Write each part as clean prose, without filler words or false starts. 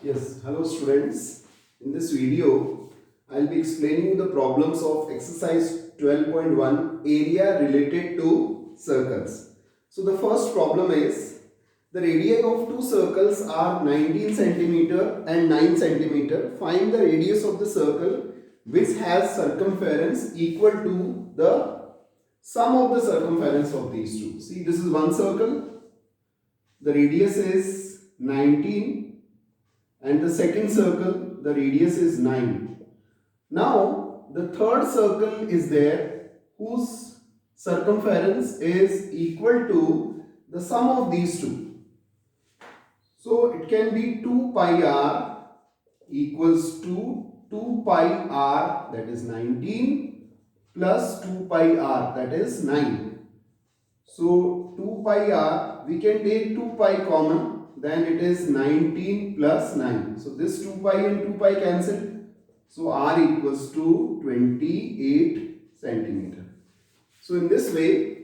Yes, hello students. In this video, I'll be explaining you the problems of exercise 12.1 area related to circles. So the first problem is the radii of two circles are 19 centimeter and 9 centimeter. Find the radius of the circle which has circumference equal to the sum of the circumference of these two. See, this is one circle. The radius is 19 and the second circle, the radius is 9. Now the third circle is there whose circumference is equal to the sum of these two. So it can be 2 pi r equals to 2 pi r, that is 19, plus 2 pi r, that is 9. So 2 pi r, we can take 2 pi common, then it is 19 plus 9. So this 2 pi and 2 pi cancel. So r equals to 28 centimeter. So in this way,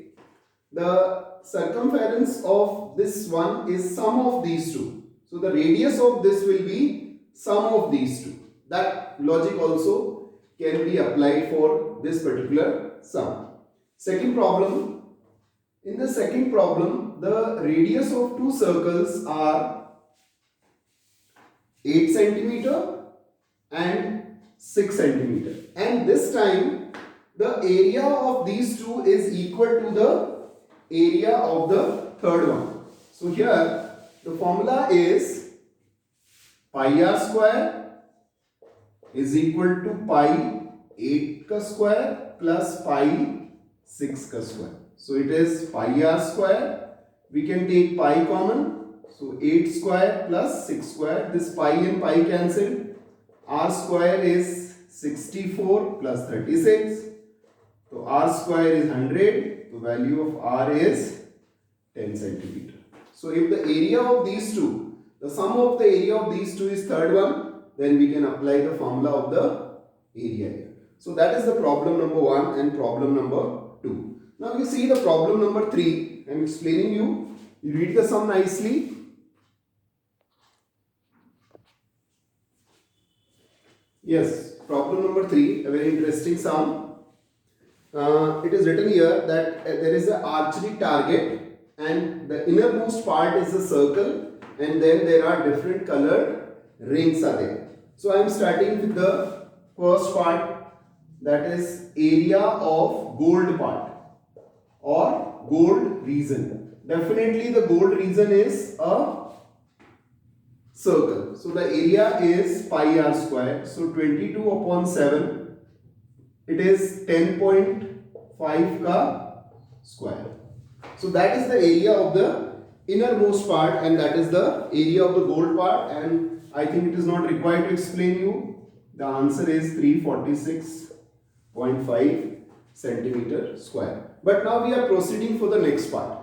the circumference of this one is sum of these two. So the radius of this will be sum of these two. That logic also can be applied for this particular sum. Second problem. In the second problem, the radius of two circles are 8 centimeter and 6 centimeter. And this time, the area of these two is equal to the area of the third one. So here, the formula is pi r square is equal to pi 8 ka square plus pi 6 ka square. So it is pi r square. We can take pi common. So 8 square plus 6 square. This pi and pi cancel. R square is 64 plus 36. So r square is 100. The value of r is 10 centimeter. So if the area of these two, the sum of the area of these two is third one, then we can apply the formula of the area here. So that is the problem number 1 and problem number 2. Now you see the problem number 3. I am explaining you. You read the sum nicely. Yes, problem number 3, a very interesting sum. It is written here that there is an archery target and the innermost part is a circle and then there are different colored rings are there. So I am starting with the first part, that is area of gold part or gold region. Definitely the gold region is a circle. So the area is pi r square. So 22 upon 7, it is 10.5 ka square. So that is the area of the innermost part and that is the area of the gold part, and I think it is not required to explain you. The answer is 346.5 centimeter square. But now we are proceeding for the next part.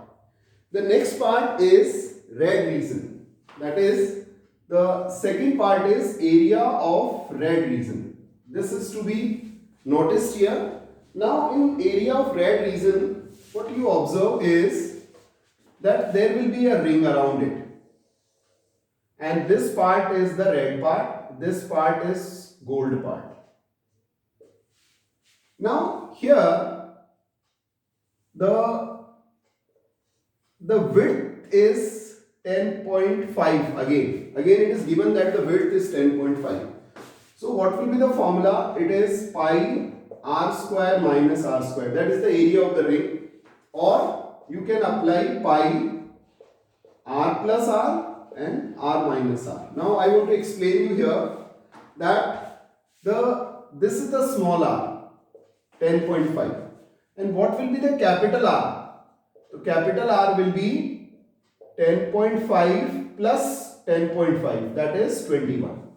The next part is red region. That is, the second part is area of red region. This is to be noticed here. Now in area of red region, what you observe is that there will be a ring around it. And this part is the red part. This part is gold part. Now here the width is 10.5 again it is given that the width is 10.5. So what will be the formula? It is pi r square minus r square, that is the area of the ring, or you can apply pi r plus r and r minus r. Now I want to explain you here that this is the small r, 10.5, and what will be the capital R? So capital R will be 10.5 plus 10.5, that is 21.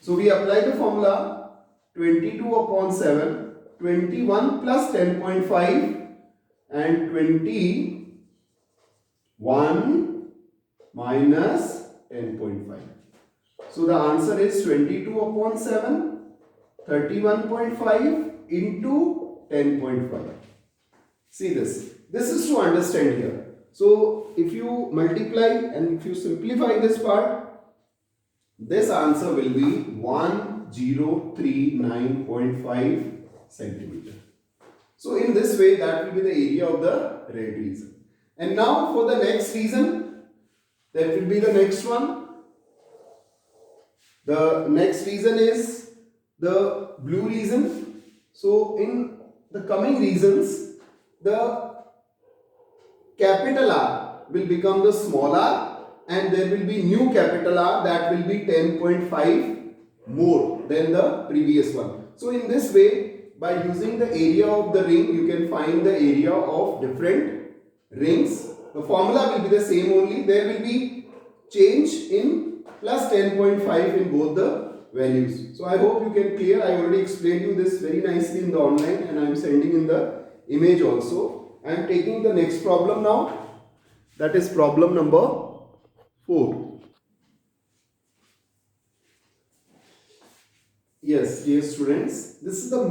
So we apply the formula 22 upon 7, 21 plus 10.5 and 21 minus 10.5. So the answer is 22 upon 7, 31.5 into 10.5. See this. This is to understand here. So if you multiply and if you simplify this part, This answer will be 1039.5 centimeter. So in this way, that will be the area of the red region. And now for the next region, that will be the next one. The next region is the blue region. So in the coming regions, the capital R will become the small r, and there will be new capital R that will be 10.5 more than the previous one. So in this way, by using the area of the ring, you can find the area of different rings. The formula will be the same only. There will be change in plus 10.5 in both the values. So I hope you can clear. I already explained you this very nicely in the online, and I am sending in the image also. I am taking the next problem now. That is problem number 4. Yes, dear students, this is the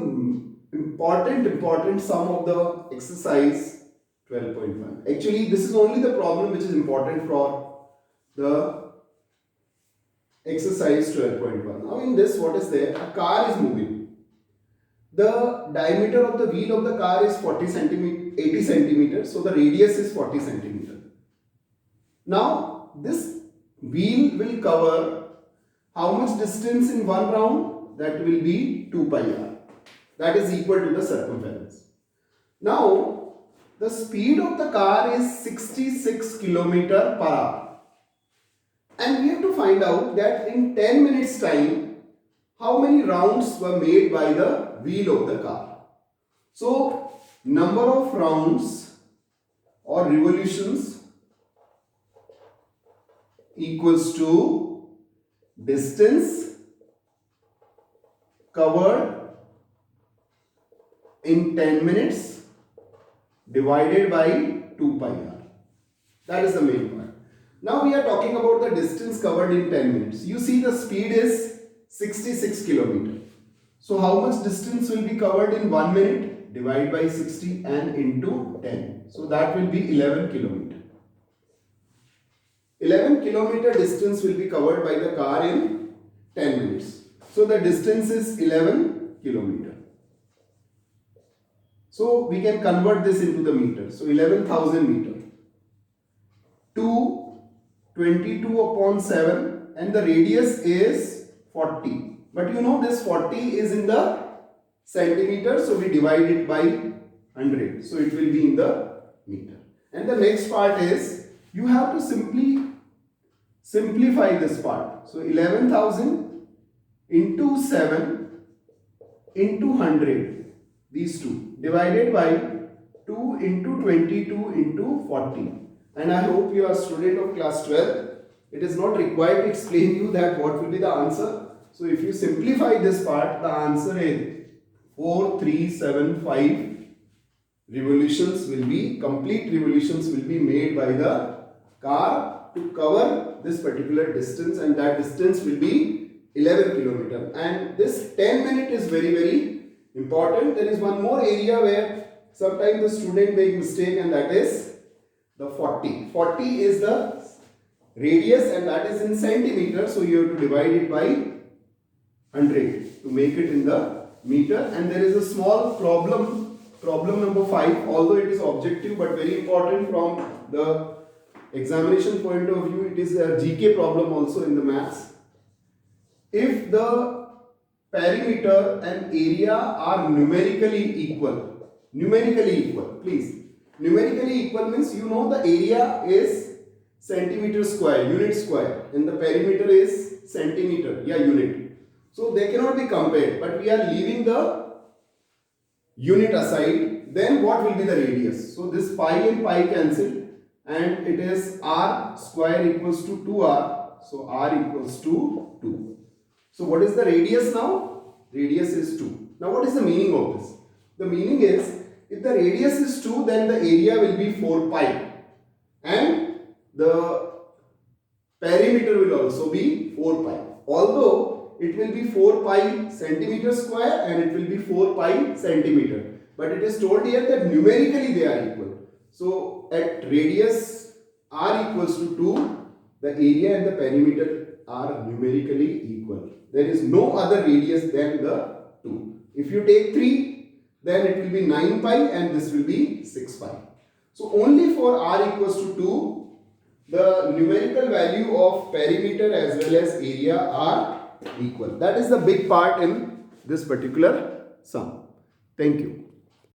important sum of the exercise 12.1. Actually, this is only the problem which is important for the exercise 12.1. Now in this, what is there? A car is moving. The diameter of the wheel of the car is 80 centimeters. So the radius is 40 centimeters. Now this wheel will cover how much distance in one round? That will be 2 pi r. That is equal to the circumference. Now the speed of the car is 66 km per hour. And we have to find out that in 10 minutes time, how many rounds were made by the wheel of the car. So number of rounds or revolutions equals to distance covered in 10 minutes divided by 2 pi r. That is the main part. Now we are talking about the distance covered in 10 minutes. You see the speed is 66 km. So how much distance will be covered in 1 minute? Divide by 60 and into 10. So that will be 11 km. 11 km distance will be covered by the car in 10 minutes. So the distance is 11 km. So we can convert this into the meter. So 11,000 meter to 22 upon 7, and the radius is 40. But you know this 40 is in the centimeter, so we divide it by 100. So it will be in the meter. And the next part is you have to simplify this part. So 11,000 into 7 into 100, these two, divided by 2 into 22 into 40. And I hope you are a student of class 12. It is not required to explain you that what will be the answer. So if you simplify this part, the answer is 4375 revolutions will be, complete revolutions will be made by the car to cover this particular distance, and that distance will be 11 km. And this 10 minute is very important. There is one more area where sometimes the student make mistake, and that is the 40. 40 is the radius, and that is in centimeter. So you have to divide it by 100 to make it in the meter. And there is a small problem number 5, although it is objective but very important from the examination point of view. It is a GK problem also in the maths. If the perimeter and area are numerically equal, please. Numerically equal means you know the area is centimeter square, unit square, and the perimeter is centimeter, unit. So they cannot be compared, but we are leaving the unit aside. Then what will be the radius? So this pi and pi cancel, and it is r square equals to 2r. So r equals to 2. So what is the radius now? Radius is 2. Now what is the meaning of this? The meaning is, if the radius is 2, then the area will be 4 pi. And the perimeter will also be 4 pi. Although it will be 4 pi centimeter square and it will be 4 pi centimeter. But it is told here that numerically they are equal. So at radius r equals to 2, the area and the perimeter are numerically equal. There is no other radius than the 2. If you take 3, then it will be 9 pi and this will be 6 pi. So only for r equals to 2, the numerical value of perimeter as well as area are equal. That is the big part in this particular sum. Thank you.